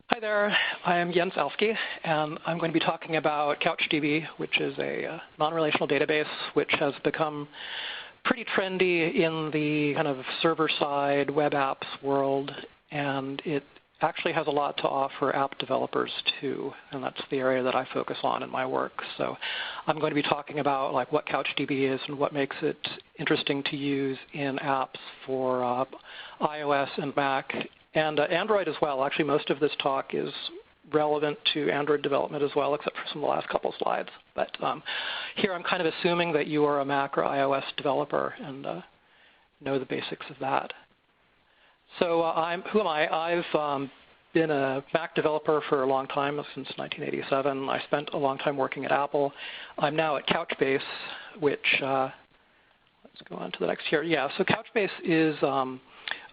Hi there, I am Jens Alfke, and I'm going to be talking about CouchDB, which is a non-relational database which has become pretty trendy in the kind of server-side web apps world, and it actually has a lot to offer app developers too, and that's the area that I focus on in my work. So I'm going to be talking about like what CouchDB is and what makes it interesting to use in apps for iOS and Mac. And Android as well. Actually, most of this talk is relevant to Android development as well, except for some of the last couple of slides. But here I'm kind of assuming that you are a Mac or iOS developer and know the basics of that. So who am I? I've been a Mac developer for a long time, since 1987. I spent a long time working at Apple. I'm now at Couchbase, which, let's go on to the next here. Yeah, so Couchbase is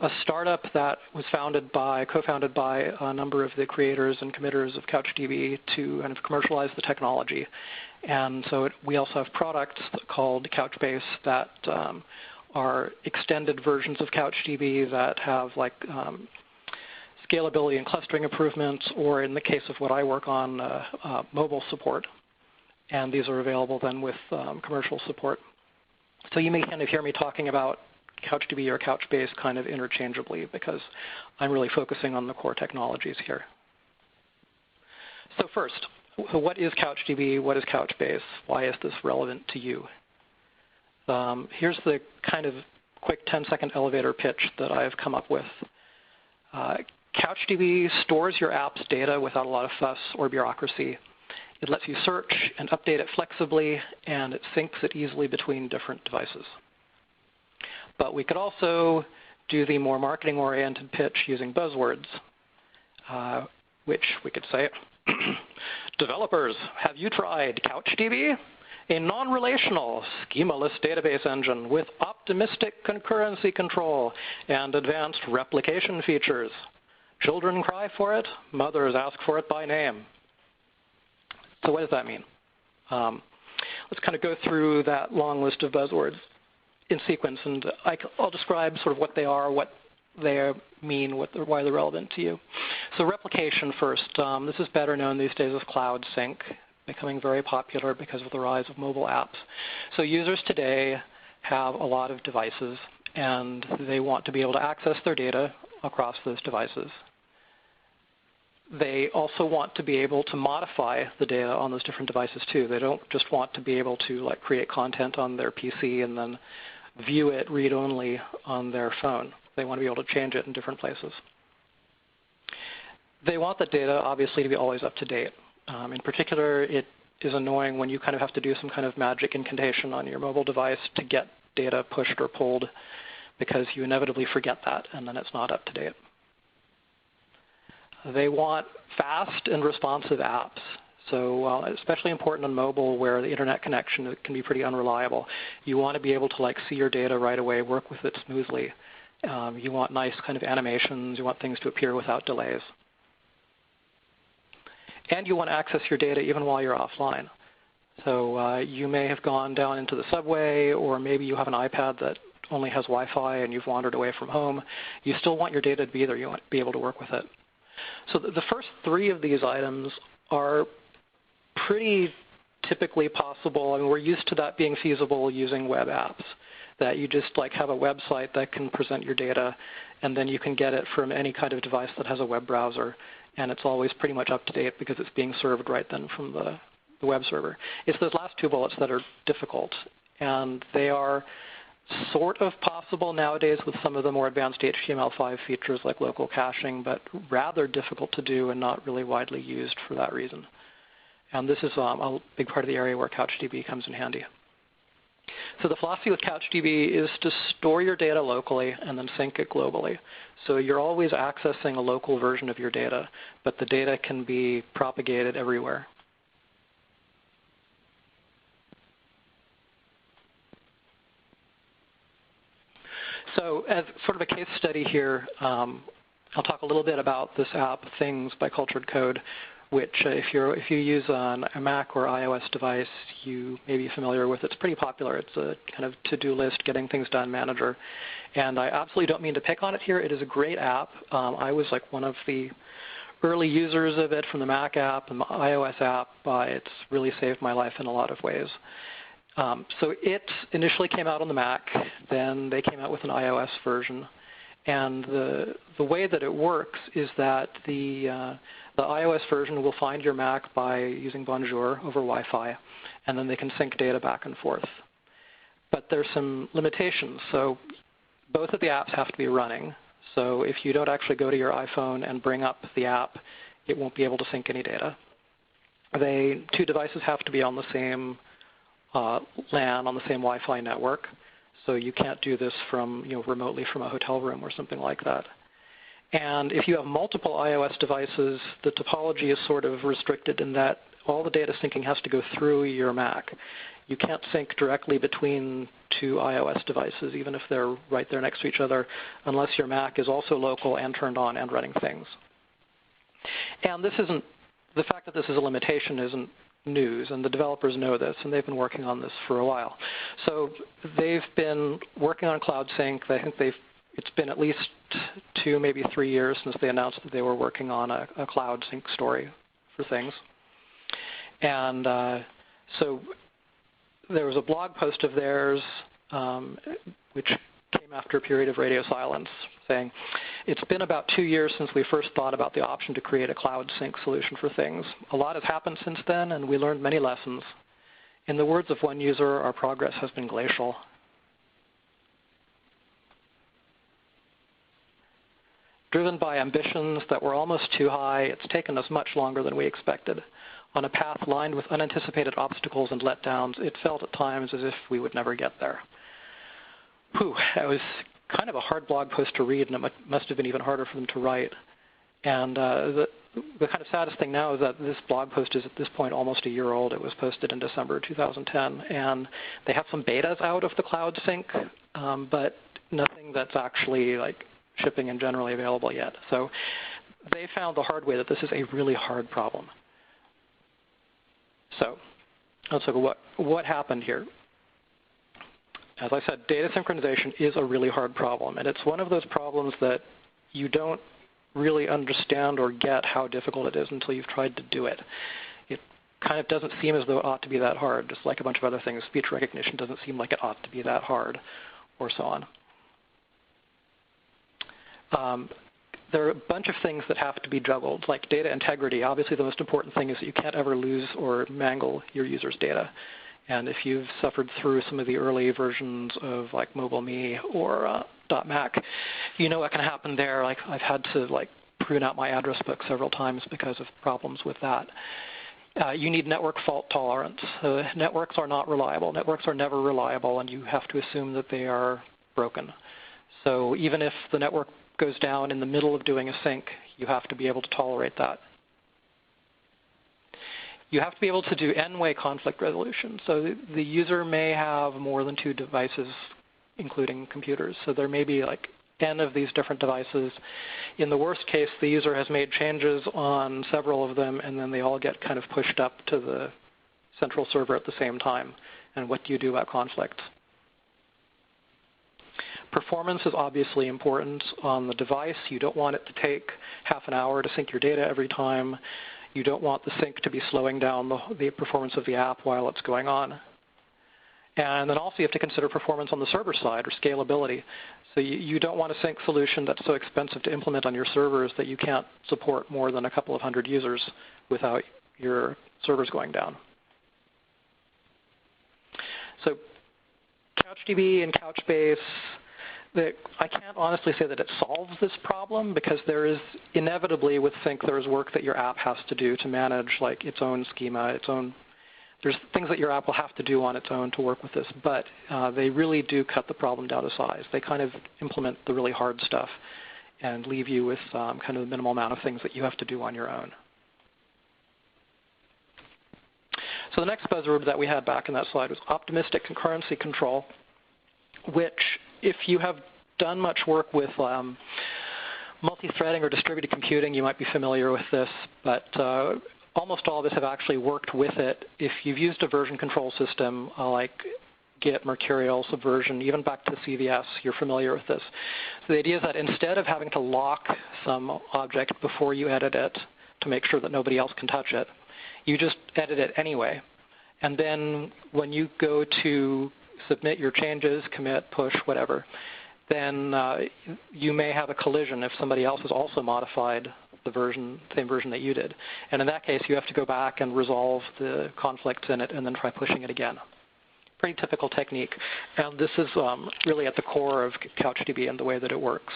a startup that was co-founded by a number of the creators and committers of CouchDB to kind of commercialize the technology. And so we also have products called Couchbase that are extended versions of CouchDB that have like scalability and clustering improvements, or in the case of what I work on, mobile support. And these are available then with commercial support. So you may kind of hear me talking about CouchDB or Couchbase kind of interchangeably because I'm really focusing on the core technologies here. So first, what is CouchDB? What is Couchbase? Why is this relevant to you? Here's the kind of quick 10-second elevator pitch that I've come up with. CouchDB stores your app's data without a lot of fuss or bureaucracy. It lets you search and update it flexibly, and it syncs it easily between different devices. But we could also do the more marketing-oriented pitch using buzzwords, which we could say, developers, have you tried CouchDB? A non-relational, schema-less database engine with optimistic concurrency control and advanced replication features. Children cry for it, mothers ask for it by name. So what does that mean? Let's kind of go through that long list of buzzwords in sequence, and I'll describe sort of what they are, what they mean, why they're relevant to you. So replication first. This is better known these days as cloud sync, becoming very popular because of the rise of mobile apps. So users today have a lot of devices, and they want to be able to access their data across those devices. They also want to be able to modify the data on those different devices too. They don't just want to be able to like create content on their PC and then view it read-only on their phone. They want to be able to change it in different places. They want the data, obviously, to be always up to date. In particular, it is annoying when you kind of have to do some kind of magic incantation on your mobile device to get data pushed or pulled because you inevitably forget that, and then it's not up to date. They want fast and responsive apps. So especially important on mobile where the internet connection can be pretty unreliable. You want to be able to like see your data right away, work with it smoothly. You want nice kind of animations. You want things to appear without delays. And you want to access your data even while you're offline. So you may have gone down into the subway, or maybe you have an iPad that only has Wi-Fi and you've wandered away from home. You still want your data to be there. You want to be able to work with it. So the first three of these items are pretty typically possible. I mean, we're used to that being feasible using web apps, that you just like have a website that can present your data, and then you can get it from any kind of device that has a web browser, and it's always pretty much up to date because it's being served right then from the web server. It's those last two bullets that are difficult, and they are sort of possible nowadays with some of the more advanced HTML5 features like local caching, but rather difficult to do and not really widely used for that reason. And this is a big part of the area where CouchDB comes in handy. So the philosophy with CouchDB is to store your data locally and then sync it globally. So you're always accessing a local version of your data, but the data can be propagated everywhere. So as sort of a case study here, I'll talk a little bit about this app, Things by Cultured Code, which if you use a Mac or iOS device, you may be familiar with. It's pretty popular. It's a kind of to-do list, getting things done manager. And I absolutely don't mean to pick on it here. It is a great app. I was like one of the early users of it from the Mac app and the iOS app, it's really saved my life in a lot of ways. So it initially came out on the Mac. Then they came out with an iOS version. And the way that it works is that the iOS version will find your Mac by using Bonjour over Wi-Fi, and then they can sync data back and forth. But there's some limitations. So both of the apps have to be running. So if you don't actually go to your iPhone and bring up the app, it won't be able to sync any data. Two devices have to be on the same LAN, on the same Wi-Fi network. So you can't do this from remotely from a hotel room or something like that. And if you have multiple iOS devices, the topology is sort of restricted in that all the data syncing has to go through your Mac. You can't sync directly between two iOS devices, even if they're right there next to each other, unless your Mac is also local and turned on and running things. And the fact that this is a limitation isn't news, and the developers know this, and they've been working on this for a while. So they've been working on Cloud Sync. I think it's been at least 2, maybe 3 years since they announced that they were working on a Cloud Sync story for things. And so there was a blog post of theirs which came after a period of radio silence saying, it's been about 2 years since we first thought about the option to create a Cloud Sync solution for things. A lot has happened since then, and we learned many lessons. In the words of one user, our progress has been glacial. Driven by ambitions that were almost too high, it's taken us much longer than we expected. On a path lined with unanticipated obstacles and letdowns, it felt at times as if we would never get there. Whew, that was kind of a hard blog post to read, and it must have been even harder for them to write. And the kind of saddest thing now is that this blog post is at this point almost a year old. It was posted in December 2010, and they have some betas out of the Cloud Sync, but nothing that's actually shipping and generally available yet. So they found the hard way that this is a really hard problem. So let's look at what happened here. As I said, data synchronization is a really hard problem, and it's one of those problems that you don't really understand or get how difficult it is until you've tried to do it. It kind of doesn't seem as though it ought to be that hard, just like a bunch of other things. Speech recognition doesn't seem like it ought to be that hard, or so on. There are a bunch of things that have to be juggled, like data integrity. Obviously, the most important thing is that you can't ever lose or mangle your users' data. And if you've suffered through some of the early versions of MobileMe or .Mac, you know what can happen there. I've had to prune out my address book several times because of problems with that. You need network fault tolerance. Networks are not reliable. Networks are never reliable, and you have to assume that they are broken. So even if the network goes down in the middle of doing a sync, you have to be able to tolerate that. You have to be able to do n-way conflict resolution. So the user may have more than 2 devices, including computers. So there may be n of these different devices. In the worst case, the user has made changes on several of them, and then they all get kind of pushed up to the central server at the same time. And what do you do about conflicts? Performance is obviously important on the device. You don't want it to take half an hour to sync your data every time. You don't want the sync to be slowing down the performance of the app while it's going on. And then also you have to consider performance on the server side, or scalability. So you don't want a sync solution that's so expensive to implement on your servers that you can't support more than a couple of hundred users without your servers going down. So CouchDB and Couchbase, I can't honestly say that it solves this problem, because there is inevitably with sync there is work that your app has to do to manage its own schema, there's things that your app will have to do on its own to work with this, but they really do cut the problem down to size. They kind of implement the really hard stuff and leave you with kind of the minimal amount of things that you have to do on your own. So the next buzzword that we had back in that slide was optimistic concurrency control, which if you have done much work with multi-threading or distributed computing, you might be familiar with this, but almost all of us have actually worked with it. If you've used a version control system like Git, Mercurial, Subversion, even back to CVS, you're familiar with this. So the idea is that instead of having to lock some object before you edit it to make sure that nobody else can touch it, you just edit it anyway. And then when you go to submit your changes, commit, push, whatever, then you may have a collision if somebody else has also modified the same version that you did. And in that case, you have to go back and resolve the conflicts in it and then try pushing it again. Pretty typical technique. And this is really at the core of CouchDB and the way that it works.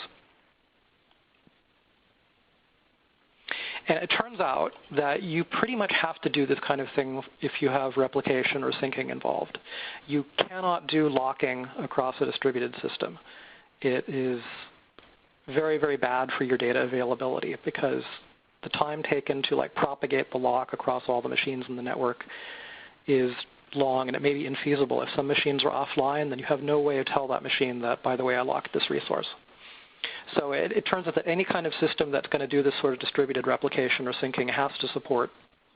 And it turns out that you pretty much have to do this kind of thing if you have replication or syncing involved. You cannot do locking across a distributed system. It is very, very bad for your data availability because the time taken to propagate the lock across all the machines in the network is long, and it may be infeasible. If some machines are offline, then you have no way to tell that machine that, by the way, I locked this resource. So it turns out that any kind of system that's going to do this sort of distributed replication or syncing has to support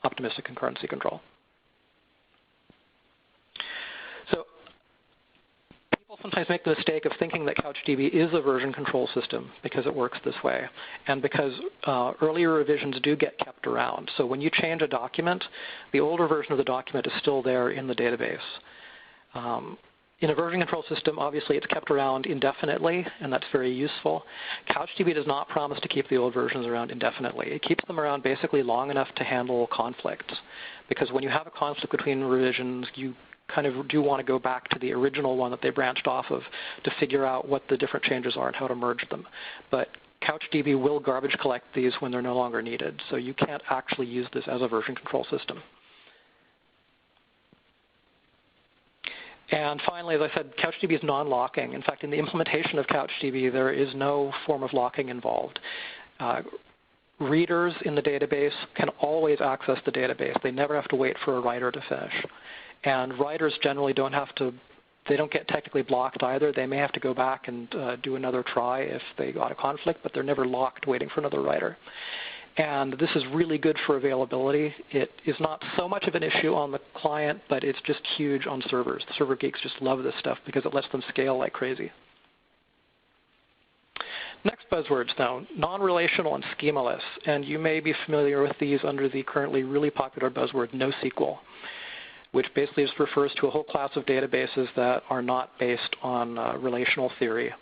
optimistic concurrency control. So people sometimes make the mistake of thinking that CouchDB is a version control system because it works this way, and because earlier revisions do get kept around. So when you change a document, the older version of the document is still there in the database. In a version control system, obviously, it's kept around indefinitely, and that's very useful. CouchDB does not promise to keep the old versions around indefinitely. It keeps them around basically long enough to handle conflicts, because when you have a conflict between revisions, you kind of do want to go back to the original one that they branched off of to figure out what the different changes are and how to merge them. But CouchDB will garbage collect these when they're no longer needed, so you can't actually use this as a version control system. And finally, as I said, CouchDB is non-locking. In fact, in the implementation of CouchDB, there is no form of locking involved. Readers in the database can always access the database. They never have to wait for a writer to finish. And writers generally don't get technically blocked either. They may have to go back and do another try if they got a conflict, but they're never locked waiting for another writer. And this is really good for availability. It is not so much of an issue on the client, but it's just huge on servers. The server geeks just love this stuff because it lets them scale like crazy. Next buzzwords now, non-relational and schemaless. And you may be familiar with these under the currently really popular buzzword NoSQL, which basically just refers to a whole class of databases that are not based on relational theory.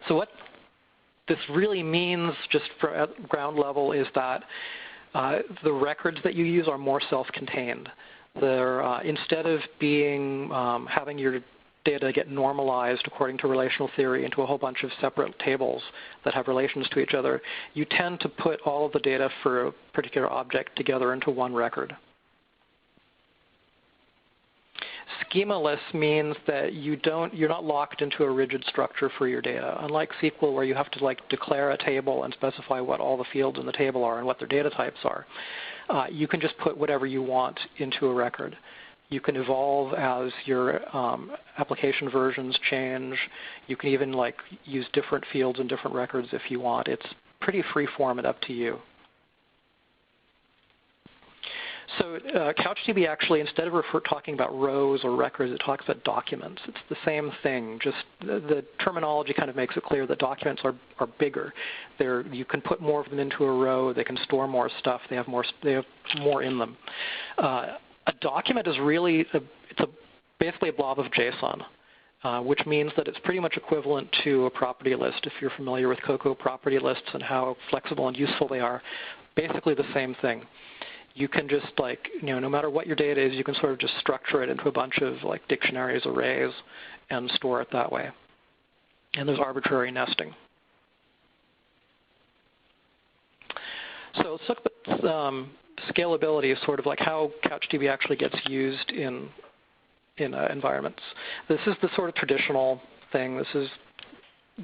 So what this really means, just at ground level, is that the records that you use are more self-contained. They're instead of having your data get normalized according to relational theory into a whole bunch of separate tables that have relations to each other, you tend to put all of the data for a particular object together into one record. Schemaless means that you're not locked into a rigid structure for your data. Unlike SQL, where you have to declare a table and specify what all the fields in the table are and what their data types are, you can just put whatever you want into a record. You can evolve as your application versions change. You can even use different fields in different records if you want. It's pretty free form and up to you. So CouchDB actually, instead of talking about rows or records, it talks about documents. It's the same thing, just the terminology kind of makes it clear that documents are bigger. You can put more of them into a row. They can store more stuff. They have more in them. A document is really basically a blob of JSON, which means that it's pretty much equivalent to a property list. If you're familiar with Cocoa property lists and how flexible and useful they are, basically the same thing. You can just no matter what your data is, you can sort of just structure it into a bunch of dictionaries, arrays, and store it that way. And there's arbitrary nesting. So let's look at scalability, sort of how CouchDB actually gets used in environments. This is the sort of traditional thing. This is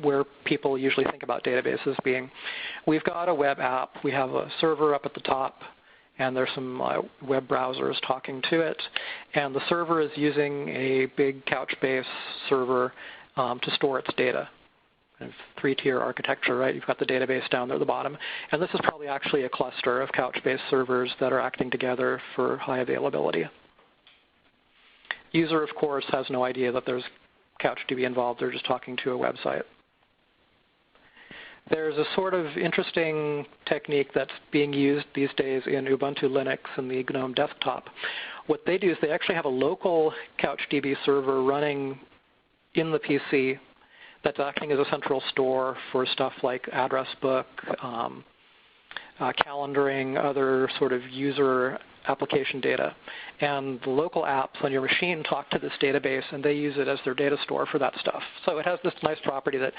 where people usually think about databases being. We've got a web app. We have a server up at the top, and there's some web browsers talking to it. And the server is using a big Couchbase server to store its data. Kind of three-tier architecture, right? You've got the database down there at the bottom. And this is probably actually a cluster of Couchbase servers that are acting together for high availability. User, of course, has no idea that there's CouchDB involved. They're just talking to a website. There's a sort of interesting technique that's being used these days in Ubuntu Linux and the GNOME desktop. What they do is they actually have a local CouchDB server running in the PC that's acting as a central store for stuff like address book, calendaring, other sort of user application data. And the local apps on your machine talk to this database, and they use it as their data store for that stuff. So it has this nice property that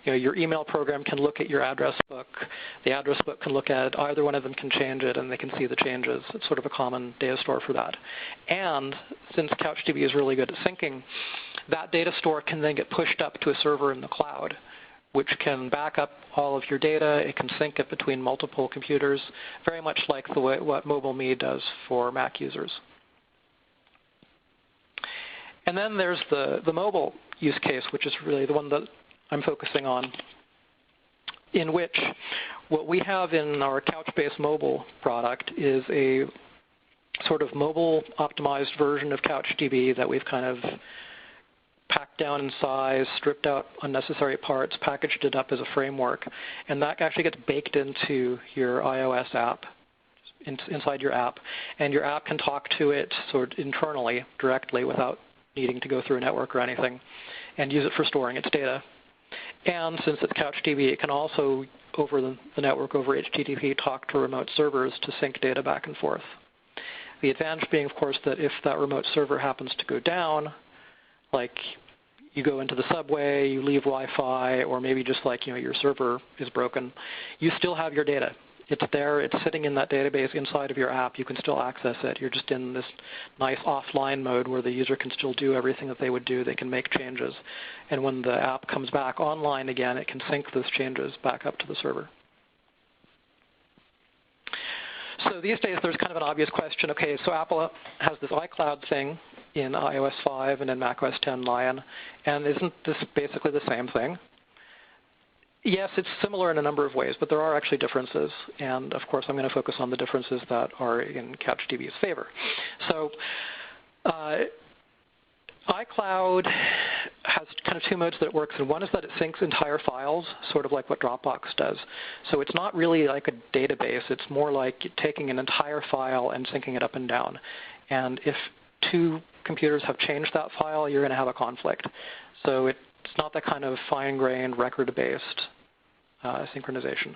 your email program can look at your address book. The address book can look at it. Either one of them can change it, and they can see the changes. It's sort of a common data store for that. And since CouchDB is really good at syncing, that data store can then get pushed up to a server in the cloud, which can back up all of your data. It can sync it between multiple computers, very much like the way what MobileMe does for Mac users. And then there's the mobile use case, which is really the one that I'm focusing on, in which what we have in our Couchbase Mobile product is a sort of mobile-optimized version of CouchDB that we've kind of packed down in size, stripped out unnecessary parts, packaged it up as a framework, and that actually gets baked into your iOS app, inside your app, and your app can talk to it sort of internally, directly, without needing to go through a network or anything, and use it for storing its data. And since it's CouchDB, it can also, over the network, over HTTP, talk to remote servers to sync data back and forth. The advantage being, of course, that if that remote server happens to go down, like you go into the subway, you leave Wi-Fi, or maybe just like your server is broken, you still have your data. It's there. It's sitting in that database inside of your app. You can still access it. You're just in this nice offline mode where the user can still do everything that they would do. They can make changes. And when the app comes back online again, it can sync those changes back up to the server. So these days there's kind of an obvious question. Okay, so Apple has this iCloud thing in iOS 5 and in macOS 10 Lion, and isn't this basically the same thing? Yes, it's similar in a number of ways, but there are actually differences, and of course I'm going to focus on the differences that are in CouchDB's favor. So iCloud has kind of two modes that it works in. One is that it syncs entire files, sort of like what Dropbox does. So it's not really like a database. It's more like taking an entire file and syncing it up and down. And if two computers have changed that file, you're going to have a conflict. So it's not that kind of fine-grained, record-based synchronization.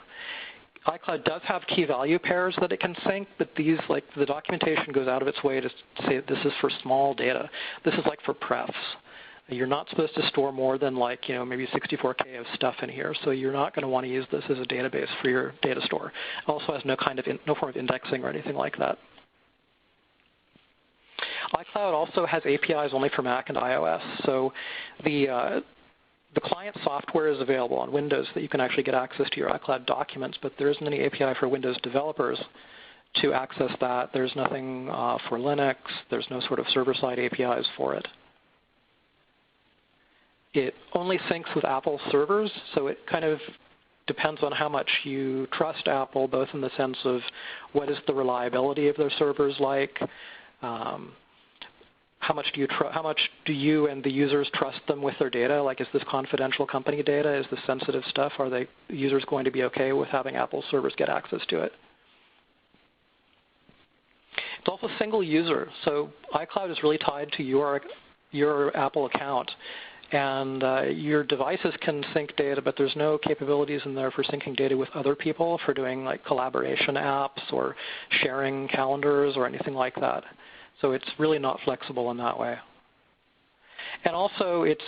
iCloud does have key value pairs that it can sync, but these, like the documentation goes out of its way to say this is for small data. This is like for prefs. You're not supposed to store more than like, maybe 64K of stuff in here, so you're not going to want to use this as a database for your data store. It also has no form of indexing or anything like that. iCloud also has APIs only for Mac and iOS, so the client software is available on Windows that you can actually get access to your iCloud documents, but there isn't any API for Windows developers to access that. There's nothing for Linux. There's no sort of server-side APIs for it. It only syncs with Apple servers, so it kind of depends on how much you trust Apple, both in the sense of what is the reliability of their servers like, how much do you and the users trust them with their data? Like, is this confidential company data? Is this sensitive stuff? Are the users going to be okay with having Apple servers get access to it? It's also single user. So iCloud is really tied to your Apple account. And your devices can sync data, but there's no capabilities in there for syncing data with other people, for doing like collaboration apps or sharing calendars or anything like that. So it's really not flexible in that way. And also it's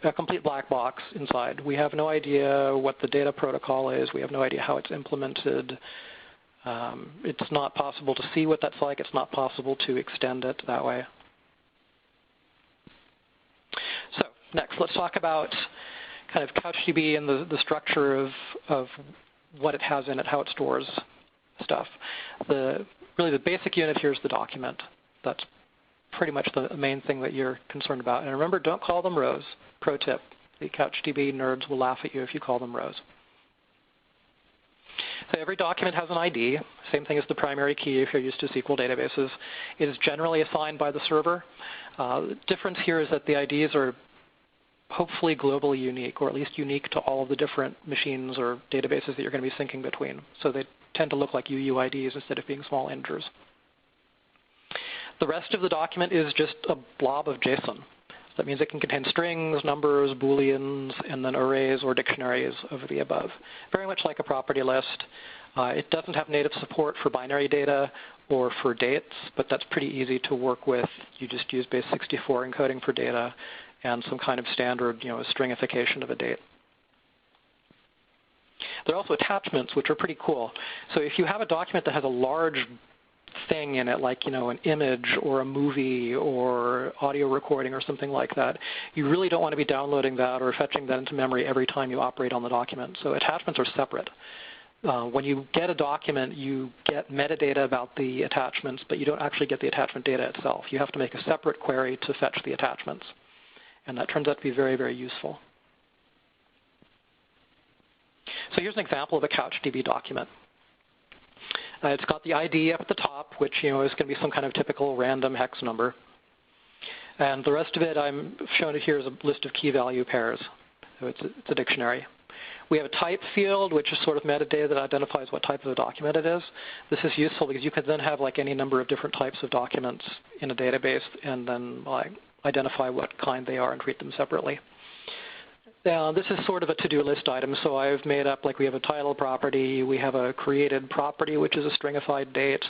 a complete black box inside. We have no idea what the data protocol is. We have no idea how it's implemented. It's not possible to see what that's like. It's not possible to extend it that way. So next, let's talk about kind of CouchDB and the structure of what it has in it, how it stores stuff. Really the basic unit here is the document. That's pretty much the main thing that you're concerned about. And remember, don't call them rows. Pro tip, the CouchDB nerds will laugh at you if you call them rows. So every document has an ID, same thing as the primary key if you're used to SQL databases. It is generally assigned by the server. The difference here is that the IDs are hopefully globally unique, or at least unique to all of the different machines or databases that you're going to be syncing between. So they tend to look like UUIDs instead of being small integers. The rest of the document is just a blob of JSON. That means it can contain strings, numbers, booleans, and then arrays or dictionaries of the above. Very much like a property list. It doesn't have native support for binary data or for dates, but that's pretty easy to work with. You just use base64 encoding for data and some kind of standard, stringification of a date. There are also attachments, which are pretty cool. So if you have a document that has a large thing in it, like an image or a movie or audio recording or something like that, you really don't want to be downloading that or fetching that into memory every time you operate on the document. So attachments are separate. When you get a document, you get metadata about the attachments, but you don't actually get the attachment data itself. You have to make a separate query to fetch the attachments. And that turns out to be very, very useful. So here's an example of a CouchDB document. It's got the ID up at the top, which is going to be some kind of typical random hex number. And the rest of it, I'm showing it here as a list of key value pairs. So it's a dictionary. We have a type field, which is sort of metadata that identifies what type of a document it is. This is useful because you can then have like any number of different types of documents in a database and then identify what kind they are and treat them separately. Now, this is sort of a to-do list item, so I've made up, we have a title property, we have a created property, which is a stringified date.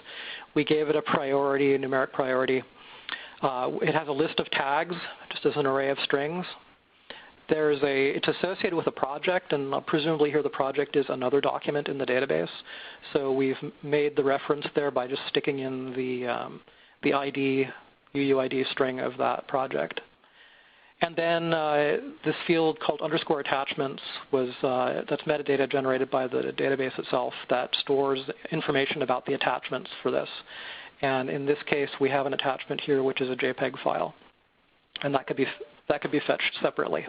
We gave it a priority, a numeric priority. It has a list of tags, just as an array of strings. It's associated with a project, and presumably here the project is another document in the database. So we've made the reference there by just sticking in the ID, UUID string of that project. And then this field called underscore attachments that's metadata generated by the database itself that stores information about the attachments for this. And in this case, we have an attachment here, which is a JPEG file. And that could be fetched separately.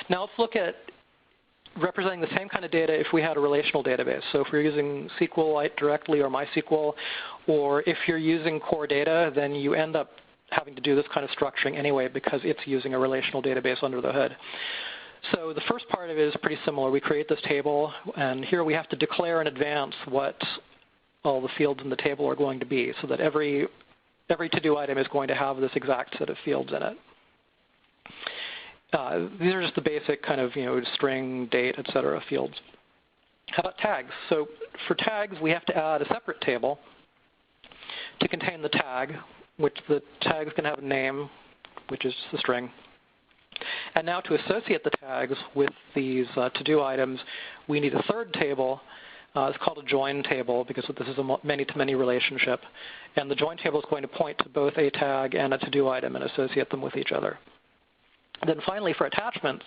Now let's look at representing the same kind of data if we had a relational database. So if we're using SQLite directly or MySQL, or if you're using core data, then you end up having to do this kind of structuring anyway because it's using a relational database under the hood. So the first part of it is pretty similar. We create this table, and here we have to declare in advance what all the fields in the table are going to be so that every to-do item is going to have this exact set of fields in it. These are just the basic kind of string, date, etc. fields. How about tags? So for tags, we have to add a separate table to contain the tag, which the tag is going to have a name, which is the string. And now to associate the tags with these to-do items, we need a third table. It's called a join table because this is a many-to-many relationship. And the join table is going to point to both a tag and a to-do item and associate them with each other. And then finally, for attachments,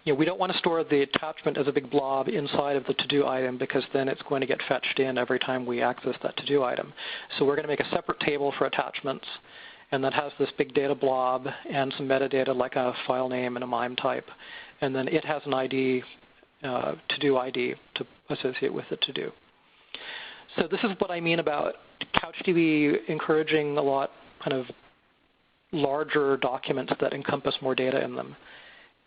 we don't want to store the attachment as a big blob inside of the to-do item because then it's going to get fetched in every time we access that to-do item. So we're going to make a separate table for attachments, and that has this big data blob and some metadata like a file name and a MIME type. And then it has an ID, to-do ID, to associate with the to-do. So this is what I mean about CouchDB encouraging a lot kind of larger documents that encompass more data in them.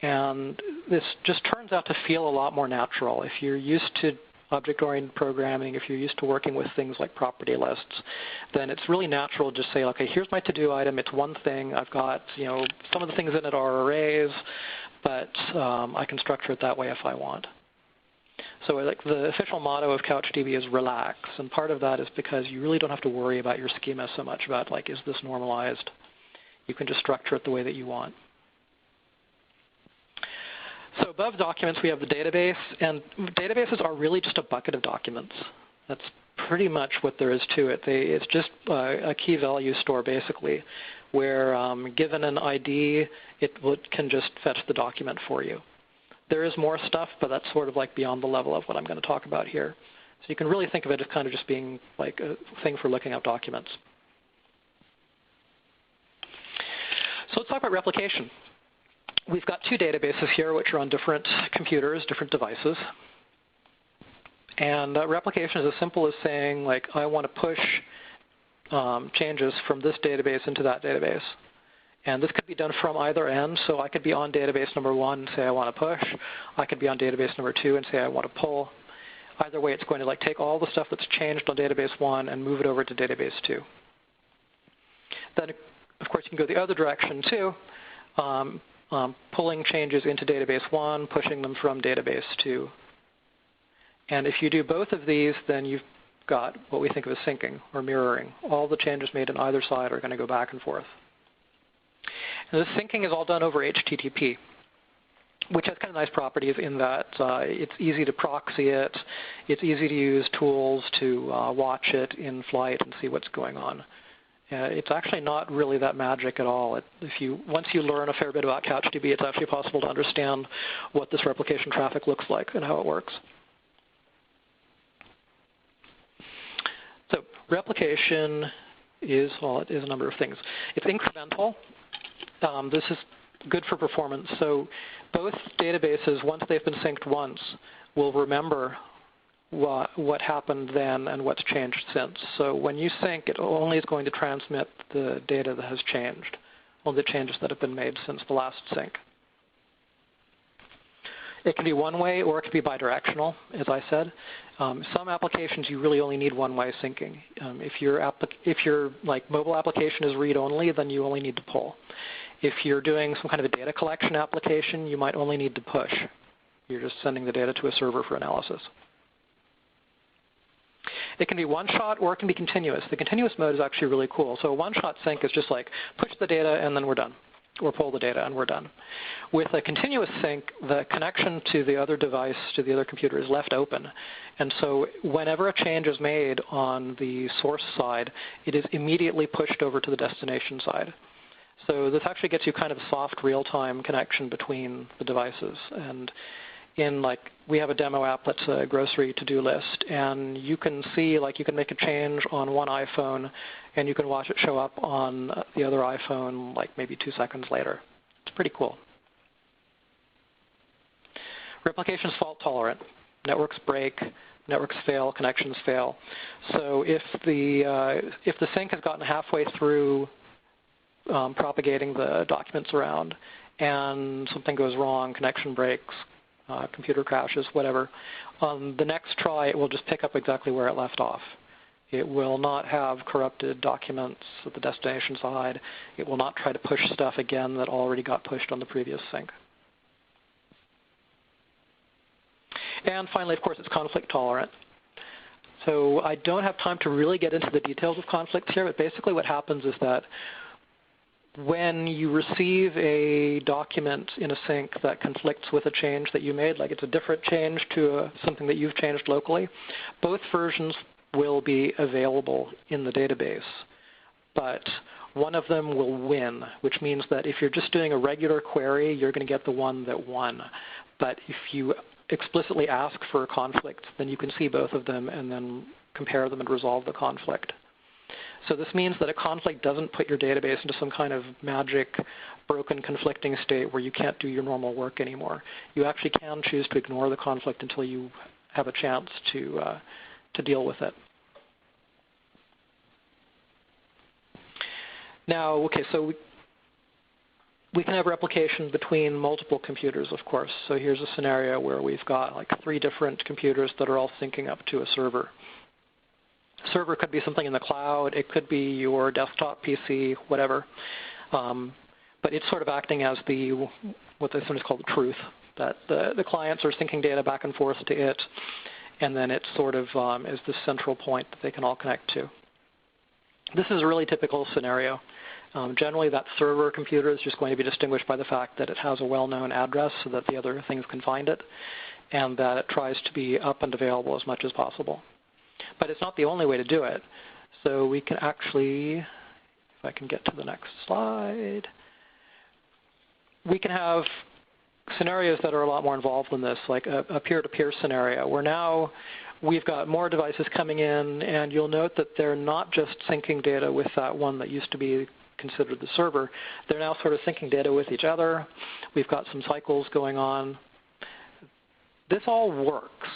And this just turns out to feel a lot more natural. If you're used to object-oriented programming, if you're used to working with things like property lists, then it's really natural to just say, okay, here's my to-do item. It's one thing. I've got, some of the things in it are arrays, but I can structure it that way if I want. So the official motto of CouchDB is relax. And part of that is because you really don't have to worry about your schema so much about, is this normalized? You can just structure it the way that you want. So above documents, we have the database. And databases are really just a bucket of documents. That's pretty much what there is to it. It's just a key value store, basically, where given an ID, it can just fetch the document for you. There is more stuff, but that's sort of beyond the level of what I'm going to talk about here. So you can really think of it as kind of just being like a thing for looking up documents. So let's talk about replication. we've got two databases here which are on different computers, different devices. And replication is as simple as saying, like, I want to push changes from this database into that database. And this could be done from either end. So I could be on database number 1 and say I want to push. I could be on database number 2 and say I want to pull. Either way, it's going to take all the stuff that's changed on database 1 and move it over to database 2. Then, of course, you can go the other direction too, pulling changes into database 1, pushing them from database 2. And if you do both of these, then you've got what we think of as syncing or mirroring. All the changes made on either side are going to go back and forth. And this syncing is all done over HTTP, which has kind of nice properties in that it's easy to proxy it. It's easy to use tools to watch it in flight and see what's going on. It's actually not really that magic at all. Once you learn a fair bit about CouchDB, it's actually possible to understand what this replication traffic looks like and how it works. So replication is a number of things. It's incremental. This is good for performance. So both databases, once they've been synced once, will remember what happened then and what's changed since. So when you sync, it only is going to transmit the data that has changed, only the changes that have been made since the last sync. It can be one-way or it can be bidirectional, as I said. Some applications you really only need one-way syncing. If your mobile application is read-only, then you only need to pull. If you're doing some kind of a data collection application, you might only need to push. You're just sending the data to a server for analysis. It can be one-shot or it can be continuous. The continuous mode is actually really cool. So a one-shot sync is just like push the data and then we're done, or pull the data and we're done. With a continuous sync, the connection to the other device, to the other computer, is left open. And so whenever a change is made on the source side, it is immediately pushed over to the destination side. So this actually gets you kind of a soft real-time connection between the devices. And we have a demo app that's a grocery to-do list, and you can see, you can make a change on one iPhone, and you can watch it show up on the other iPhone, maybe 2 seconds later. It's pretty cool. Replication is fault tolerant. Networks break, networks fail, connections fail. So if the sync has gotten halfway through propagating the documents around, and something goes wrong, connection breaks, computer crashes, whatever, on the next try it will just pick up exactly where it left off. It will not have corrupted documents at the destination side. It will not try to push stuff again that already got pushed on the previous sync. And finally, of course, it's conflict tolerant. So I don't have time to really get into the details of conflicts here, but basically what happens is that when you receive a document in a sync that conflicts with a change that you made, like it's a different change to something that you've changed locally, both versions will be available in the database. But one of them will win, which means that if you're just doing a regular query, you're going to get the one that won. But if you explicitly ask for a conflict, then you can see both of them and then compare them and resolve the conflict. So this means that a conflict doesn't put your database into some kind of magic, broken, conflicting state where you can't do your normal work anymore. You actually can choose to ignore the conflict until you have a chance to deal with it. Now, okay, so we can have replication between multiple computers, of course. So here's a scenario where we've got 3 different computers that are all syncing up to a server. Server could be something in the cloud. It could be your desktop PC, whatever. But it's sort of acting as what they sometimes call the truth, that the clients are syncing data back and forth to it, and then it sort of is the central point that they can all connect to. This is a really typical scenario. Generally, that server computer is just going to be distinguished by the fact that it has a well-known address so that the other things can find it, and that it tries to be up and available as much as possible. But it's not the only way to do it. So we can actually, if I can get to the next slide, we can have scenarios that are a lot more involved than this, like a peer-to-peer scenario, where now we've got more devices coming in, and you'll note that they're not just syncing data with that one that used to be considered the server, they're now sort of syncing data with each other. We've got some cycles going on. This all works.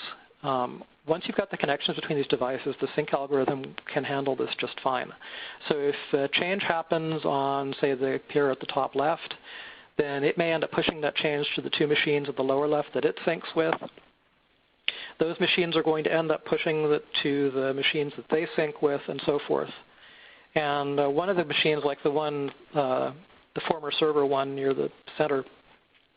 Once you've got the connections between these devices, the sync algorithm can handle this just fine. So if a change happens on, say, the peer at the top left, then it may end up pushing that change to the two machines at the lower left that it syncs with. Those machines are going to end up pushing it to the machines that they sync with, and so forth. And one of the machines, like the one, the former server one near the center,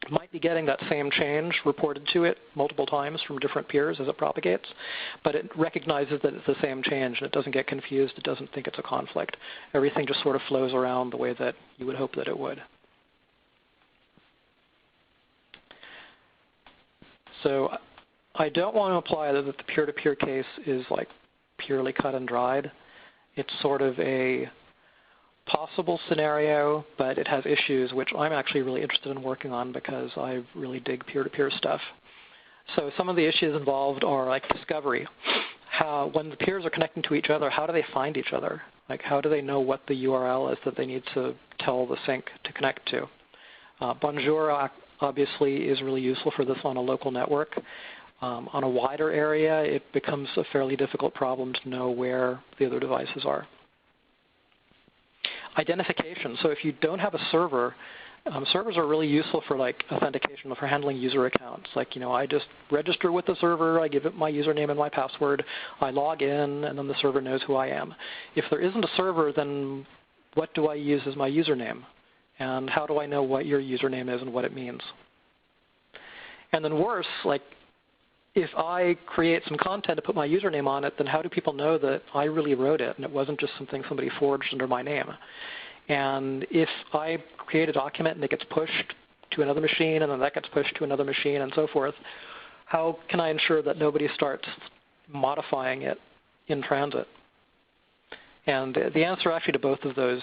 might be getting that same change reported to it multiple times from different peers as it propagates, but it recognizes that it's the same change and it doesn't get confused. It doesn't think it's a conflict. Everything just sort of flows around the way that you would hope that it would. So I don't want to imply that the peer-to-peer case is like purely cut and dried. It's sort of a possible scenario, but it has issues which I'm actually really interested in working on because I really dig peer-to-peer stuff. So some of the issues involved are like discovery. When the peers are connecting to each other, how do they find each other? Like how do they know what the URL is that they need to tell the sync to connect to? Bonjour obviously is really useful for this on a local network. On a wider area, it becomes a fairly difficult problem to know where the other devices are. Identification. So if you don't have a server, servers are really useful for like authentication, for handling user accounts. Like, I just register with the server, I give it my username and my password, I log in, and then the server knows who I am. If there isn't a server, then what do I use as my username? And how do I know what your username is and what it means? And then worse, like, if I create some content to put my username on it, then how do people know that I really wrote it and it wasn't just something somebody forged under my name? And if I create a document and it gets pushed to another machine and then that gets pushed to another machine and so forth, how can I ensure that nobody starts modifying it in transit? And the answer actually to both of those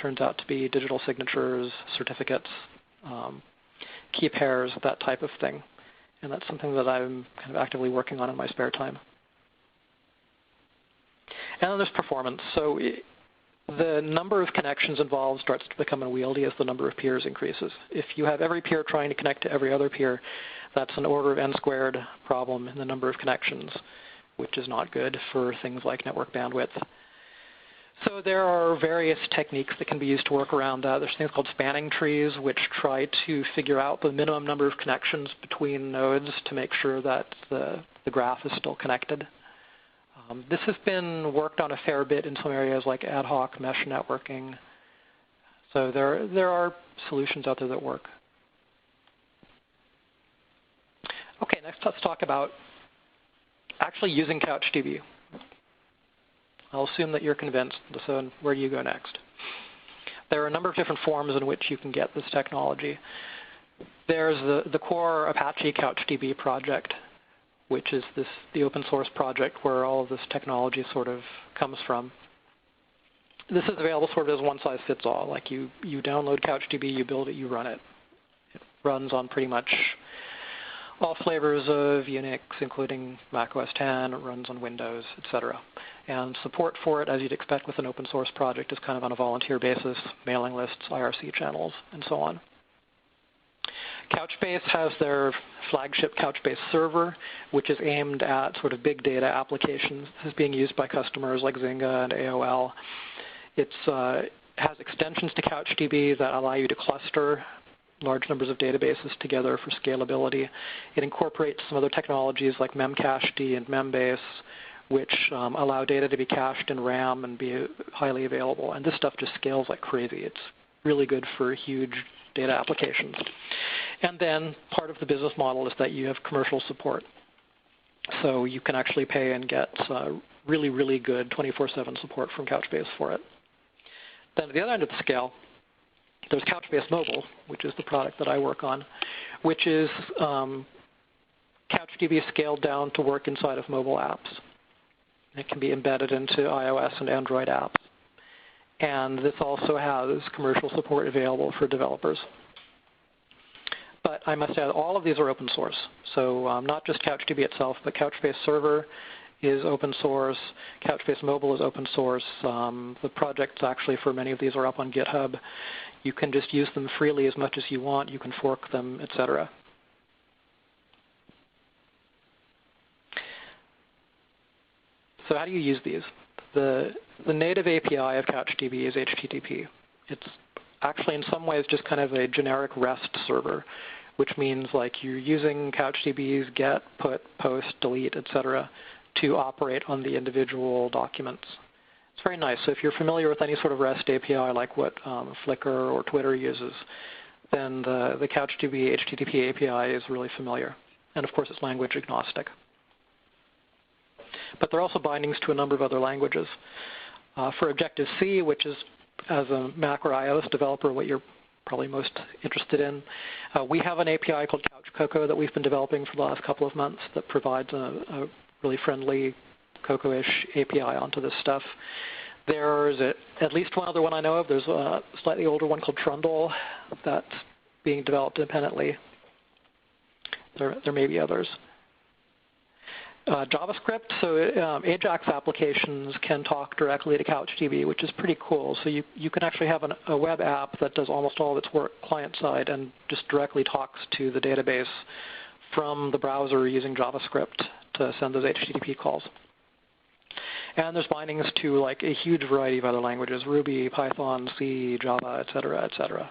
turns out to be digital signatures, certificates, key pairs, that type of thing. And that's something that I'm kind of actively working on in my spare time. And then there's performance. So the number of connections involved starts to become unwieldy as the number of peers increases. If you have every peer trying to connect to every other peer, that's an order of n squared problem in the number of connections, which is not good for things like network bandwidth. So there are various techniques that can be used to work around that. There's things called spanning trees, which try to figure out the minimum number of connections between nodes to make sure that the graph is still connected. This has been worked on a fair bit in some areas like ad hoc mesh networking. So there are solutions out there that work. Okay, next let's talk about actually using CouchDB. I'll assume that you're convinced, so where do you go next? There are a number of different forms in which you can get this technology. There's the core Apache CouchDB project, which is the open source project where all of this technology sort of comes from. This is available sort of as one size fits all. Like you download CouchDB, you build it, you run it. It runs on pretty much all flavors of Unix, including Mac OS X. It runs on Windows, etc. And support for it, as you'd expect with an open source project, is kind of on a volunteer basis, mailing lists, IRC channels, and so on. Couchbase has their flagship Couchbase server, which is aimed at sort of big data applications. This is being used by customers like Zynga and AOL. It has extensions to CouchDB that allow you to cluster large numbers of databases together for scalability. It incorporates some other technologies like memcached and membase, which allow data to be cached in RAM and be highly available. And this stuff just scales like crazy. It's really good for huge data applications. And then part of the business model is that you have commercial support. So you can actually pay and get really, really good 24/7 support from Couchbase for it. Then at the other end of the scale, there's Couchbase Mobile, which is the product that I work on, which is CouchDB scaled down to work inside of mobile apps. It can be embedded into iOS and Android apps. And this also has commercial support available for developers. But I must add, all of these are open source. So not just CouchDB itself, but Couchbase Server is open source. Couchbase Mobile is open source. The projects actually for many of these are up on GitHub. You can just use them freely as much as you want. You can fork them, etc. So how do you use these? The native API of CouchDB is HTTP. It's actually in some ways just kind of a generic REST server, which means like you're using CouchDB's get, put, post, delete, etc. to operate on the individual documents. It's very nice. So if you're familiar with any sort of REST API like what Flickr or Twitter uses, then the CouchDB HTTP API is really familiar. And of course it's language agnostic. But there are also bindings to a number of other languages. For Objective-C, which is as a Mac or iOS developer what you're probably most interested in, we have an API called CouchCocoa that we've been developing for the last couple of months that provides a really friendly Cocoa-ish API onto this stuff. There's at least one other one I know of. There's a slightly older one called Trundle that's being developed independently. There may be others. JavaScript, so AJAX applications can talk directly to CouchDB, which is pretty cool. So you can actually have a web app that does almost all of its work client-side and just directly talks to the database from the browser using JavaScript to send those HTTP calls. And there's bindings to like a huge variety of other languages, Ruby, Python, C, Java, et cetera, et cetera.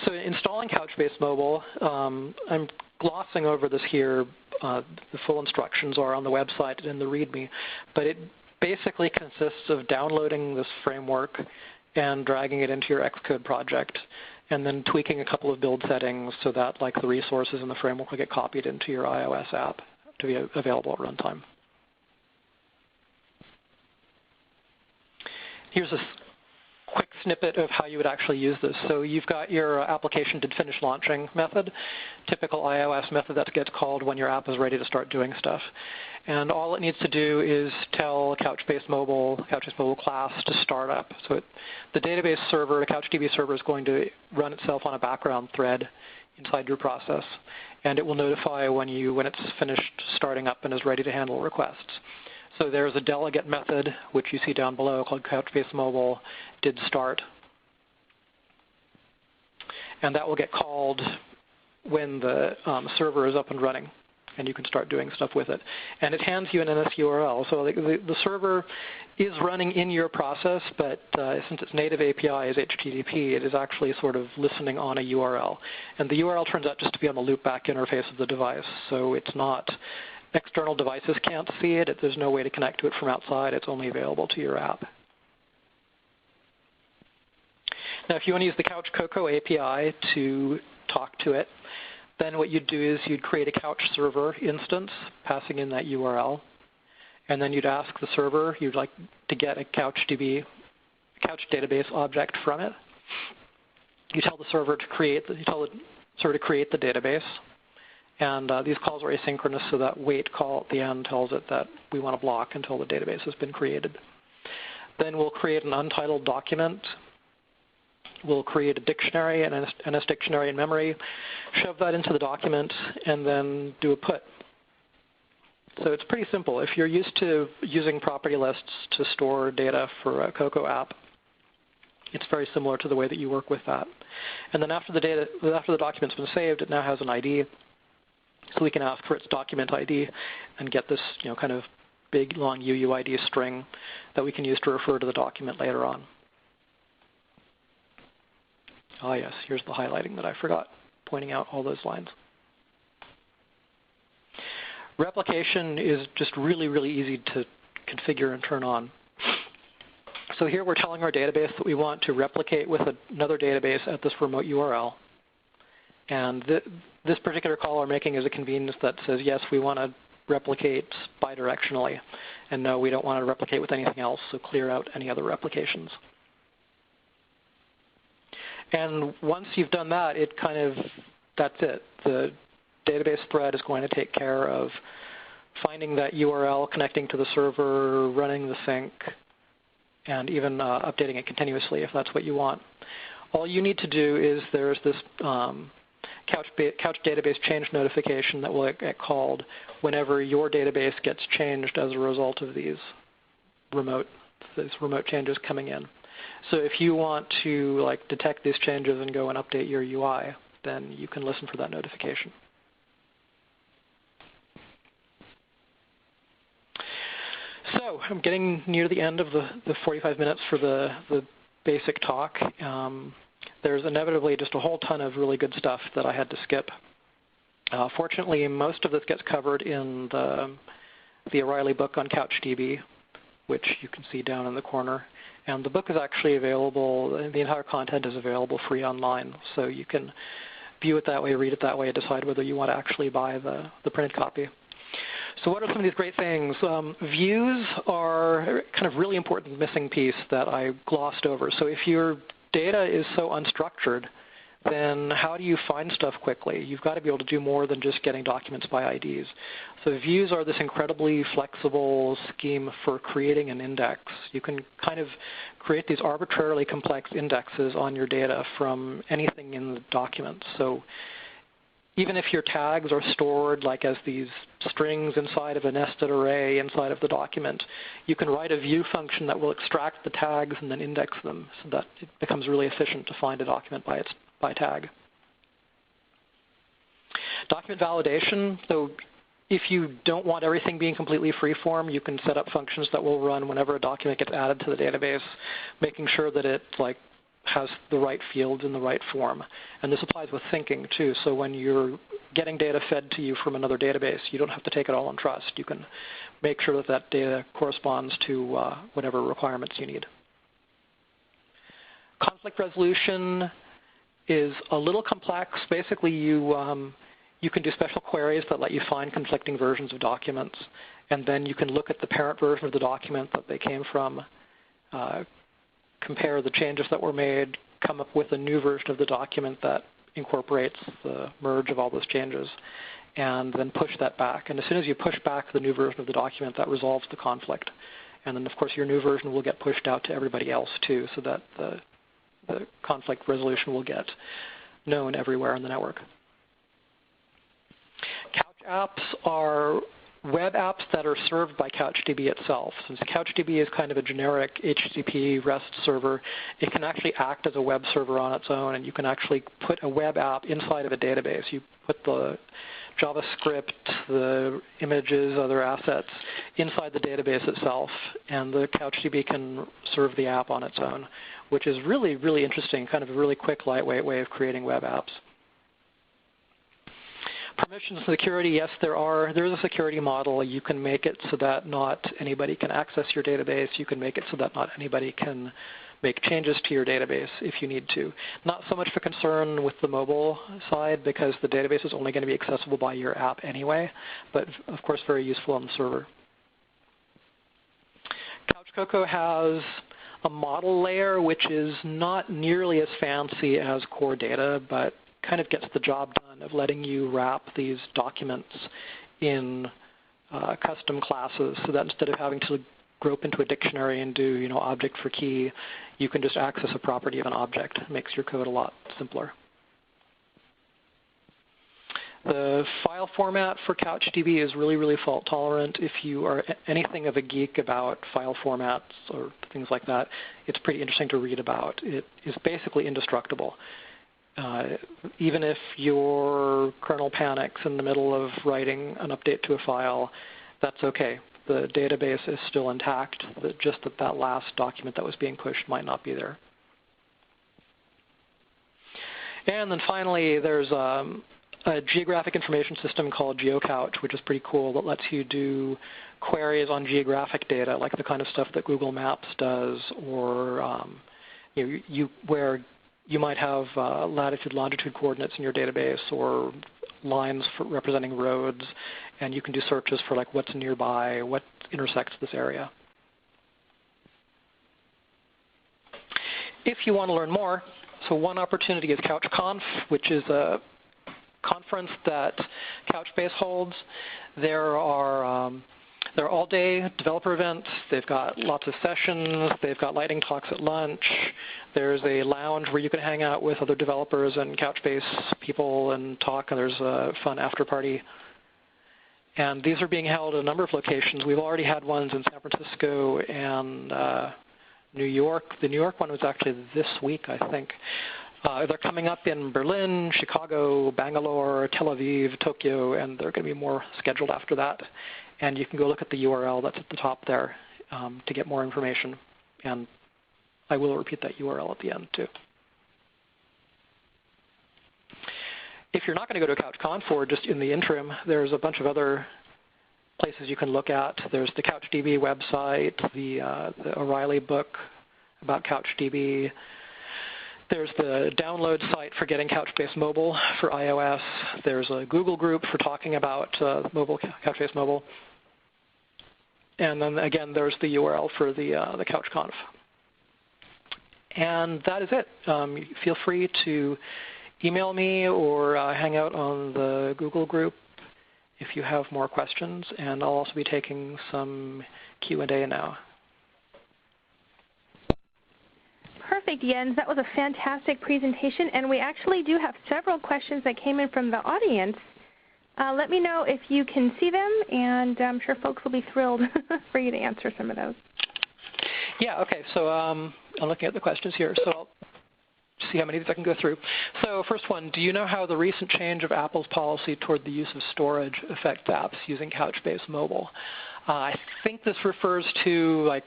So installing Couchbase Mobile, I'm glossing over this here. The full instructions are on the website and in the README. But it basically consists of downloading this framework and dragging it into your Xcode project, and then tweaking a couple of build settings so that like the resources in the framework will get copied into your iOS app to be available at runtime. Here's a quick snippet of how you would actually use this. So you've got your application did finish launching method, typical iOS method that gets called when your app is ready to start doing stuff. And all it needs to do is tell Couchbase Mobile class to start up. So the database server, the CouchDB server, is going to run itself on a background thread inside your process, and it will notify when it's finished starting up and is ready to handle requests. So there's a delegate method, which you see down below, called Couchbase Mobile did start. And that will get called when the server is up and running, and you can start doing stuff with it. And it hands you an NS URL. So the server is running in your process, but since its native API is HTTP, it is actually sort of listening on a URL. And the URL turns out just to be on the loopback interface of the device. So it's not external devices can't see it. There's no way to connect to it from outside. It's only available to your app. Now, if you want to use the CouchCocoa API to talk to it, then what you'd do is you'd create a Couch server instance, passing in that URL, and then you'd ask the server you'd like to get a Couch database object from it. You tell the server to create the database. And these calls are asynchronous, so that wait call at the end tells it that we want to block until the database has been created. Then we'll create an untitled document. We'll create a dictionary, an NS dictionary in memory, shove that into the document, and then do a put. So it's pretty simple. If you're used to using property lists to store data for a Cocoa app, it's very similar to the way that you work with that. And then after the document's been saved, it now has an ID. So we can ask for its document ID and get this kind of big, long UUID string that we can use to refer to the document later on. Ah, yes, here's the highlighting that I forgot, pointing out all those lines. Replication is just really, really easy to configure and turn on. So here we're telling our database that we want to replicate with another database at this remote URL. And this particular call we're making is a convenience that says, yes, we want to replicate bidirectionally. And no, we don't want to replicate with anything else, so clear out any other replications. And once you've done that, that's it. The database thread is going to take care of finding that URL, connecting to the server, running the sync, and even updating it continuously if that's what you want. All you need to do is there's this Couch database change notification that will get called whenever your database gets changed as a result of these remote changes coming in. So if you want to detect these changes and go and update your UI, then you can listen for that notification. So I'm getting near the end of the 45 minutes for the basic talk. There's inevitably just a whole ton of really good stuff that I had to skip. Fortunately, most of this gets covered in the O'Reilly book on CouchDB, which you can see down in the corner. And the book is actually available, the entire content is available free online. So you can view it that way, read it that way, decide whether you want to actually buy the printed copy. So what are some of these great things? Views are kind of really important missing piece that I glossed over. So if your data is so unstructured, then how do you find stuff quickly? You've got to be able to do more than just getting documents by IDs. So views are this incredibly flexible scheme for creating an index. You can kind of create these arbitrarily complex indexes on your data from anything in the document. So even if your tags are stored as these strings inside of a nested array inside of the document, you can write a view function that will extract the tags and then index them so that it becomes really efficient to find a document by tag. Document validation. So if you don't want everything being completely freeform, you can set up functions that will run whenever a document gets added to the database, making sure that it has the right fields in the right form. And this applies with syncing too. So when you're getting data fed to you from another database, you don't have to take it all on trust. You can make sure that that data corresponds to whatever requirements you need. Conflict resolution is a little complex. Basically, you can do special queries that let you find conflicting versions of documents. And then you can look at the parent version of the document that they came from, compare the changes that were made, come up with a new version of the document that incorporates the merge of all those changes, and then push that back. And as soon as you push back the new version of the document, that resolves the conflict. And then, of course, your new version will get pushed out to everybody else, too, so that the conflict resolution will get known everywhere in the network. Couch apps are web apps that are served by CouchDB itself. Since CouchDB is kind of a generic HTTP REST server, it can actually act as a web server on its own, and you can actually put a web app inside of a database. You put the JavaScript, the images, other assets inside the database itself, and the CouchDB can serve the app on its own, which is really, really interesting, kind of a really quick, lightweight way of creating web apps. Permissions and security, yes, there is a security model. You can make it so that not anybody can access your database. You can make it so that not anybody can make changes to your database if you need to. Not so much of a concern with the mobile side because the database is only going to be accessible by your app anyway, but of course very useful on the server. CouchCocoa has a model layer which is not nearly as fancy as core data, but kind of gets the job done of letting you wrap these documents in custom classes so that instead of having to grope into a dictionary and do object for key, you can just access a property of an object. It makes your code a lot simpler. The file format for CouchDB is really, really fault tolerant. If you are anything of a geek about file formats or things like that, it's pretty interesting to read about. It is basically indestructible. Even if your kernel panics in the middle of writing an update to a file, that's okay. The database is still intact, just that last document that was being pushed might not be there. And then finally, there's a geographic information system called GeoCouch, which is pretty cool, that lets you do queries on geographic data, like the kind of stuff that Google Maps does, or where you might have latitude, longitude coordinates in your database or lines representing roads, and you can do searches for what's nearby, what intersects this area. If you want to learn more, so one opportunity is CouchConf, which is a conference that Couchbase holds. There are They're all-day developer events. They've got lots of sessions. They've got lightning talks at lunch. There's a lounge where you can hang out with other developers and Couchbase people and talk, and there's a fun after party. And these are being held at a number of locations. We've already had ones in San Francisco and New York. The New York one was actually this week, I think. They're coming up in Berlin, Chicago, Bangalore, Tel Aviv, Tokyo, and there are going to be more scheduled after that. And you can go look at the URL that's at the top there to get more information. And I will repeat that URL at the end, too. If you're not going to go to CouchConf or just in the interim, there's a bunch of other places you can look at. There's the CouchDB website, the O'Reilly book about CouchDB. There's the download site for getting Couchbase Mobile for iOS. There's a Google group for talking about Couchbase Mobile. And then again, there's the URL for the CouchConf. And that is it. Feel free to email me or hang out on the Google group if you have more questions. And I'll also be taking some Q&A now. Perfect, Jens. That was a fantastic presentation, and we actually do have several questions that came in from the audience. Let me know if you can see them, and I'm sure folks will be thrilled for you to answer some of those. Yeah, okay. So I'm looking at the questions here, so I'll see how many of these I can go through. So first one, do you know how the recent change of Apple's policy toward the use of storage affects apps using Couchbase Mobile? I think this refers to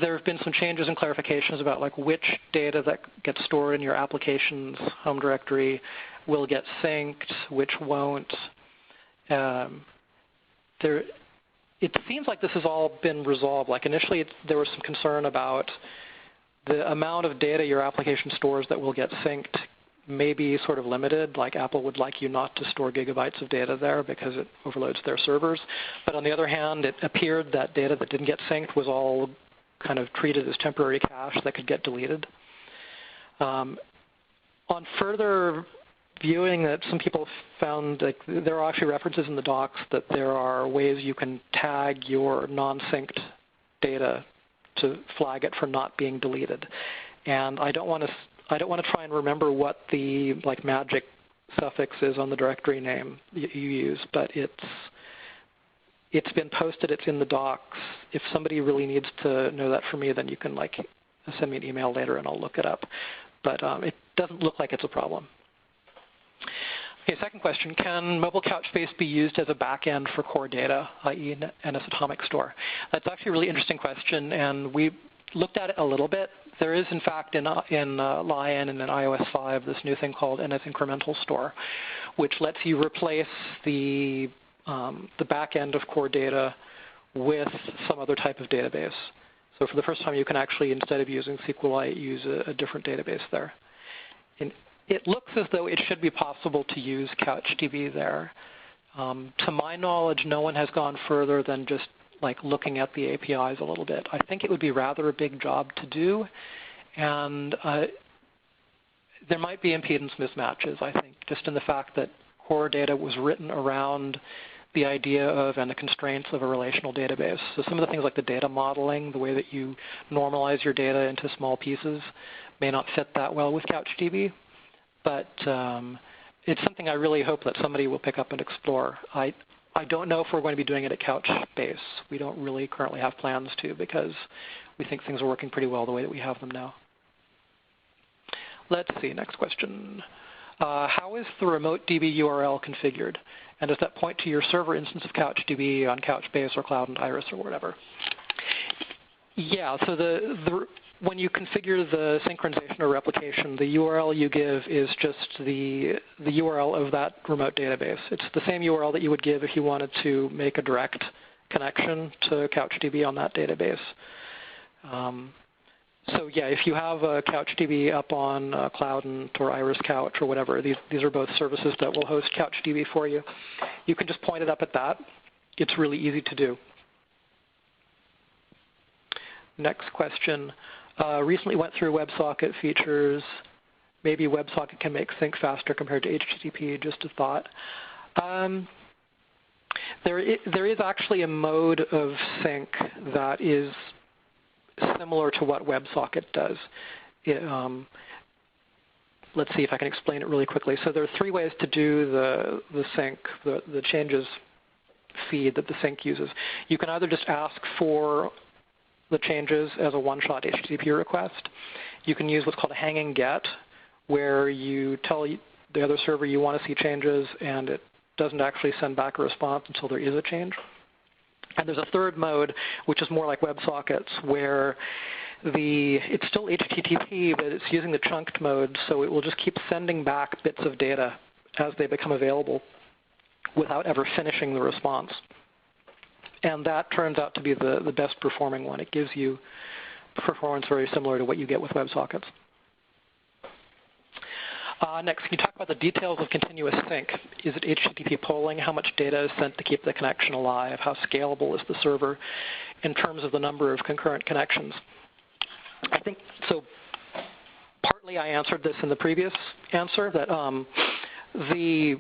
there have been some changes and clarifications about which data that gets stored in your application's home directory will get synced, which won't. It seems like this has all been resolved. Initially, there was some concern about the amount of data your application stores that will get synced may be sort of limited. Apple would like you not to store gigabytes of data there because it overloads their servers. But on the other hand, it appeared that data that didn't get synced was all kind of treated as temporary cache that could get deleted. On further viewing, that some people found there are actually references in the docs that there are ways you can tag your non-synced data to flag it for not being deleted. And I don't want to try and remember what the magic suffix is on the directory name you use, but it's been posted, it's in the docs. If somebody really needs to know that for me, then you can send me an email later and I'll look it up. But it doesn't look like it's a problem. Okay, second question, can mobile Couchbase be used as a backend for core data, i.e. NS Atomic Store? That's actually a really interesting question, and we looked at it a little bit. There is, in fact, in Lion and in iOS 5, this new thing called NS Incremental Store, which lets you replace the back end of core data with some other type of database. So for the first time, you can actually, instead of using SQLite, use a different database there. And it looks as though it should be possible to use CouchDB there. To my knowledge, no one has gone further than just looking at the APIs a little bit. I think it would be rather a big job to do, and there might be impedance mismatches, I think, just in the fact that core data was written around the idea of and the constraints of a relational database. So some of the things like the data modeling, the way that you normalize your data into small pieces, may not fit that well with CouchDB. But it's something I really hope that somebody will pick up and explore. I don't know if we're going to be doing it at Couchbase. We don't really currently have plans to because we think things are working pretty well the way that we have them now. Let's see, next question. How is the remote DB URL configured? And does that point to your server instance of CouchDB on Couchbase or Cloud and Iris or whatever? Yeah, so when you configure the synchronization or replication, the URL you give is just the URL of that remote database. It's the same URL that you would give if you wanted to make a direct connection to CouchDB on that database. So yeah, if you have a CouchDB up on Cloudant or Iris Couch or whatever, these are both services that will host CouchDB for you. You can just point it up at that. It's really easy to do. Next question. Recently went through WebSocket features. Maybe WebSocket can make sync faster compared to HTTP, just a thought. There is actually a mode of sync that is similar to what WebSocket does. Let's see if I can explain it really quickly. So there are 3 ways to do the sync, the changes feed that the sync uses. You can either just ask for the changes as a one-shot HTTP request. You can use what's called a hanging get, where you tell the other server you want to see changes, and it doesn't actually send back a response until there is a change. And there's a third mode, which is more like WebSockets, where it's still HTTP, but it's using the chunked mode, so it will just keep sending back bits of data as they become available without ever finishing the response. And that turns out to be the best performing one. It gives you performance very similar to what you get with WebSockets. Next, can you talk about the details of continuous sync? Is it HTTP polling? How much data is sent to keep the connection alive? How scalable is the server in terms of the number of concurrent connections? I think, so partly I answered this in the previous answer, that the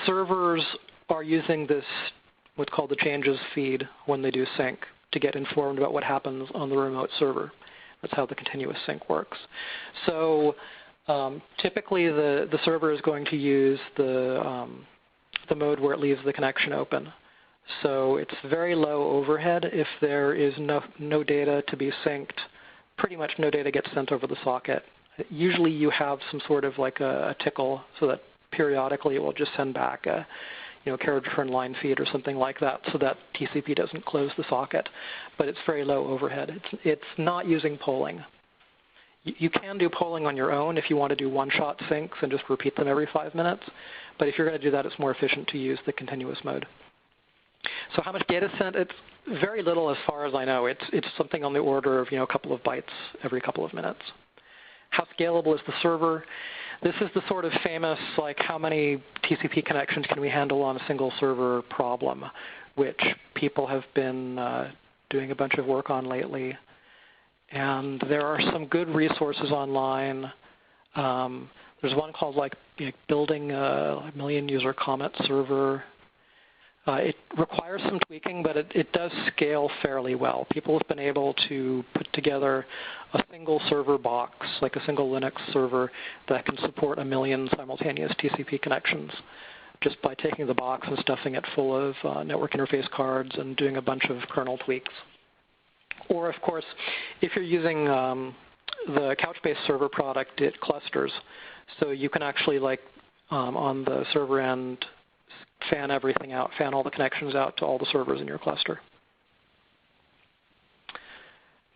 servers are using this, what's called the changes feed when they do sync, to get informed about what happens on the remote server. That's how the continuous sync works. So typically the server is going to use the mode where it leaves the connection open. So it's very low overhead. If there is no data to be synced, pretty much no data gets sent over the socket. Usually you have some sort of like a tickle so that periodically it will just send back a carriage return line feed or something like that, so that TCP doesn't close the socket. But it's very low overhead. It's not using polling. You can do polling on your own if you want to do one-shot syncs and just repeat them every 5 minutes. But if you're going to do that, it's more efficient to use the continuous mode. So how much data is sent? It's very little as far as I know. It's something on the order of a couple of bytes every couple of minutes. How scalable is the server? This is the sort of famous, like, how many TCP connections can we handle on a single server problem, which people have been doing a bunch of work on lately. And there are some good resources online. There's one called building a million-user Comet server. It requires some tweaking, but it does scale fairly well. People have been able to put together a single server box, like a single Linux server, that can support 1 million simultaneous TCP connections just by taking the box and stuffing it full of network interface cards and doing a bunch of kernel tweaks. Or, of course, if you're using the Couchbase server product, it clusters. So you can actually, on the server end, fan everything out, fan all the connections out to all the servers in your cluster.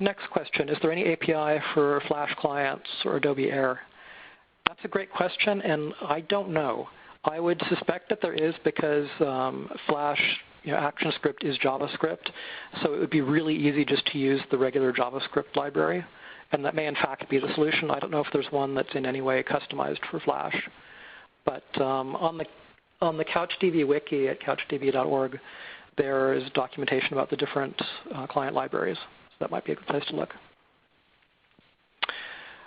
Next question, is there any API for Flash clients or Adobe Air? That's a great question, and I don't know. I would suspect that there is because Flash ActionScript is JavaScript, so it would be really easy just to use the regular JavaScript library, and that may in fact be the solution. I don't know if there's one that's in any way customized for Flash. But on the CouchDB wiki at couchdb.org, there is documentation about the different client libraries. So that might be a good place to look.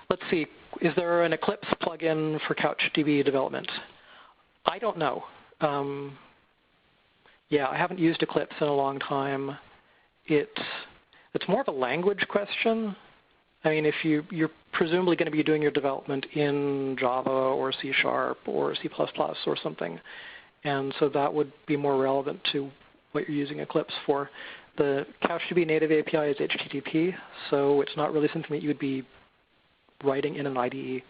Let's see. Is there an Eclipse plugin for CouchDB development? I don't know. Yeah, I haven't used Eclipse in a long time. It's more of a language question. I mean, if you're presumably going to be doing your development in Java or C# or C++ or something, and so that would be more relevant to what you're using Eclipse for. The CouchDB native API is HTTP, so it's not really something that you would be writing in an IDE.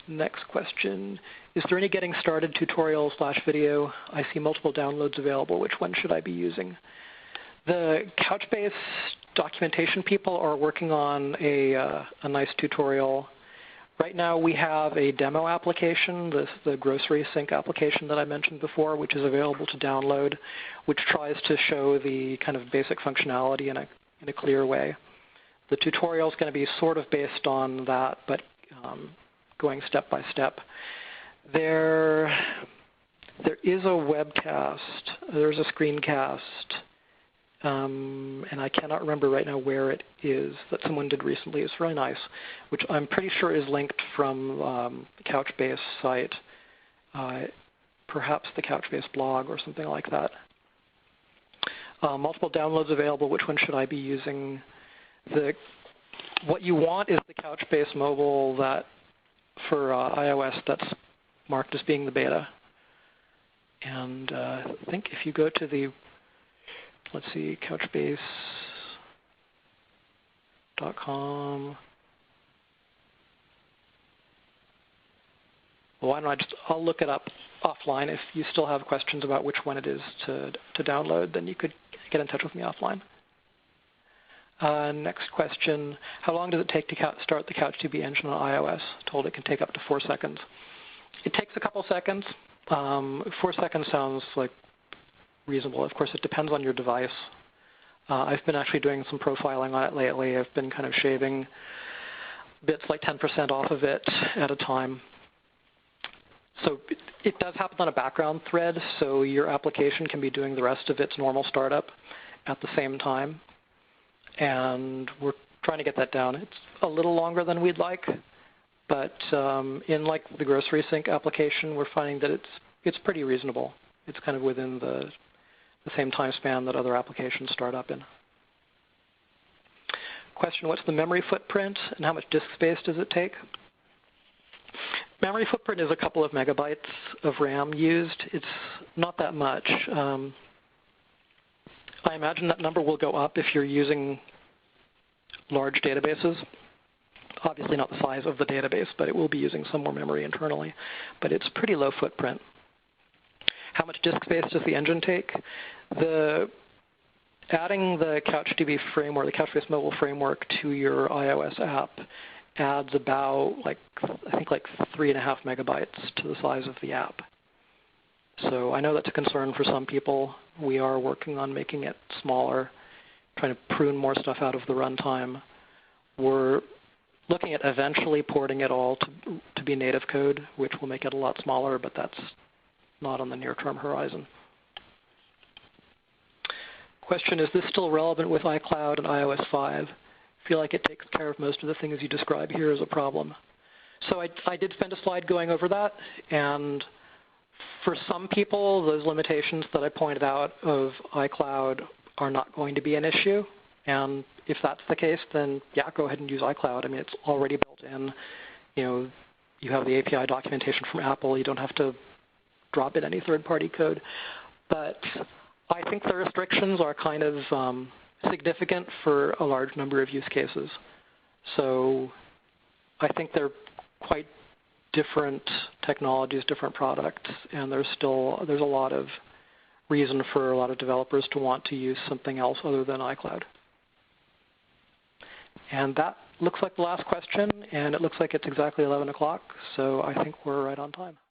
Next question, is there any getting started tutorial/video? I see multiple downloads available. Which one should I be using? The Couchbase documentation people are working on a nice tutorial. Right now we have a demo application, the grocery sync application that I mentioned before, which is available to download, which tries to show the kind of basic functionality in a clear way. The tutorial is going to be sort of based on that, but going step by step. There is a webcast. There's a screencast. And I cannot remember right now where it is, that someone did recently. It's very nice, which I'm pretty sure is linked from the Couchbase site. perhaps the Couchbase blog or something like that. Multiple downloads available. Which one should I be using? What you want is the Couchbase Mobile that for iOS that's marked as being the beta. And I think if you go to the, let's see, couchbase.com. Well, why don't I'll look it up offline. If you still have questions about which one it is to download, then you could get in touch with me offline. Next question, how long does it take to start the CouchDB engine on iOS? Told it can take up to 4 seconds. It takes a couple seconds. 4 seconds sounds like reasonable. Of course, it depends on your device. I've been actually doing some profiling on it lately. I've been kind of shaving bits like 10% off of it at a time. So it does happen on a background thread, so your application can be doing the rest of its normal startup at the same time. And we're trying to get that down. It's a little longer than we'd like, but in like the grocery sync application, we're finding that it's pretty reasonable. It's kind of within the same time span that other applications start up in. Question, what's the memory footprint and how much disk space does it take? Memory footprint is a couple of megabytes of RAM used. It's not that much. I imagine that number will go up if you're using large databases. Obviously not the size of the database, but it will be using some more memory internally. But it's pretty low footprint. How much disk space does the engine take? Adding the CouchDB framework, the Couchbase Mobile framework to your iOS app adds about, I think 3.5 megabytes to the size of the app. So I know that's a concern for some people. We are working on making it smaller, trying to prune more stuff out of the runtime. We're looking at eventually porting it all to be native code, which will make it a lot smaller, but that's not on the near-term horizon. Question, is this still relevant with iCloud and iOS 5? I feel like it takes care of most of the things you describe here as a problem. So I did spend a slide going over that, and for some people, those limitations that I pointed out of iCloud are not going to be an issue. And if that's the case, then yeah, go ahead and use iCloud. I mean, it's already built in. You have the API documentation from Apple. You don't have to drop in any third-party code. But I think the restrictions are kind of significant for a large number of use cases. So I think they're quite different technologies, different products, and there's a lot of reason for a lot of developers to want to use something else other than iCloud. And that looks like the last question, and it looks like it's exactly 11 o'clock, so I think we're right on time.